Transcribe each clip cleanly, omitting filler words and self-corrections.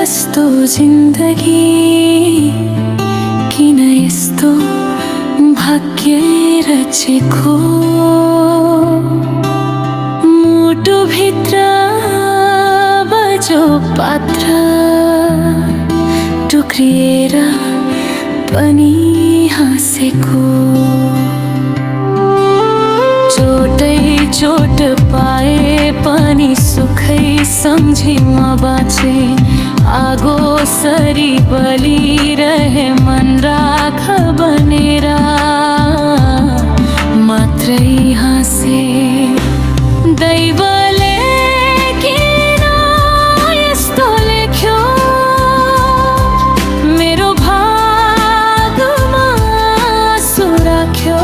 कस्तो जिन्दगी किन यस्तो भाग्य रचेको मुटुभित्र बजो पात्र टुक्रिएर पनि हाँसेको चोटै चोट पाए पनि सुखै सम्झी म बाँचे आगो सरी बलिरहे मन राख बनेर मात्रै हाँसे दैवले किन यस्तो लेख्यो मेरो भागमा आँसु राख्यो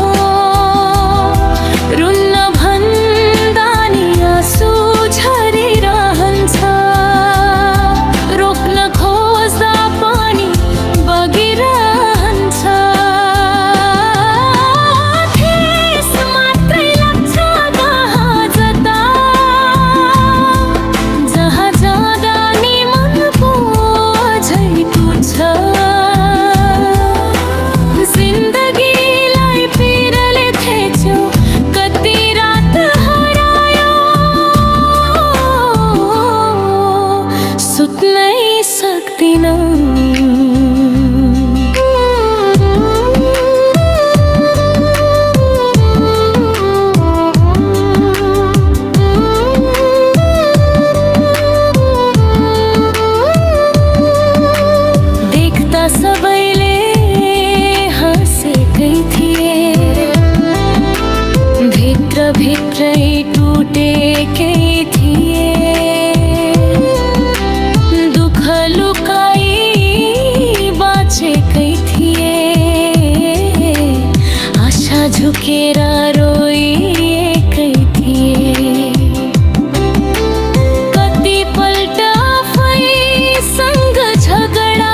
रुन्न भन्दा नि आँसु झरिरहन्छ रोक्न खोज्दा पनि बगिरहन्छ ठेस मात्रै लाग्छ कहाँ जता जहाँ जाँदा नि मन पो अझै टुट्छ जिन्दगीलाई पिरले थेच्यो कति रात हरायो सुत्नै सक्दिन देख्दा सबैले हाँसेकै थिए भित्र भित्रै टुटेकै थिए दुःख लुकाई बाँचेकै थिए आशा झुकेर रोइएकै थिए कतिपल्ट आफैसँग झगडा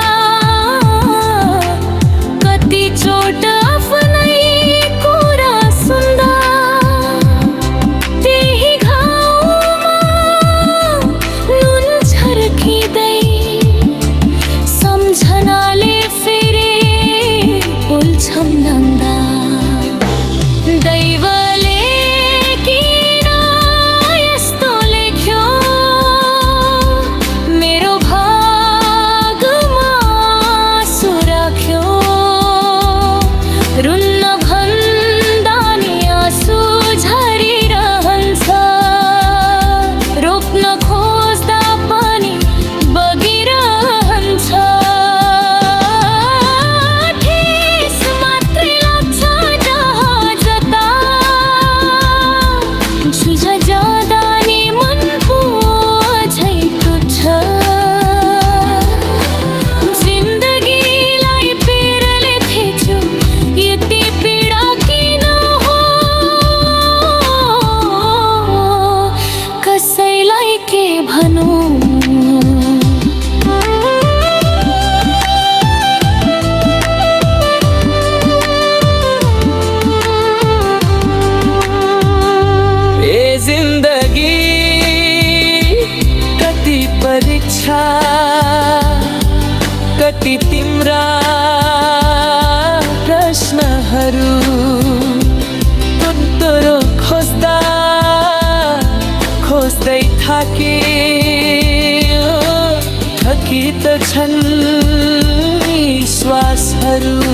कति चोट आफ्नै कुरा सुन्दा त्यही घाउमा नुन छर्किँदै सम्झनाले फेरि पोल्छन् नन्दा दैवले किन यस्तो लेख्यो मेरो भागमा आँसु राख्यो रुन्न भन्दा नि आँसु झरिरहन्छ रोक्न खोज्दा पनि बगिरहन्छ ठेस मात्रै लाग्छ जहाँ जता झुझ जाँदा नि मन पो अझै टुट्छ जिन्दगीलाई पिरले थेच्यो यति पीडा किन हो कसैलाई के भनौँ ए जिन्दगी कति परीक्षा कति तिम्रा प्रश्नहरू उत्तर खोज्दा खोज्दै थाके थकित छन् यी श्वासहरू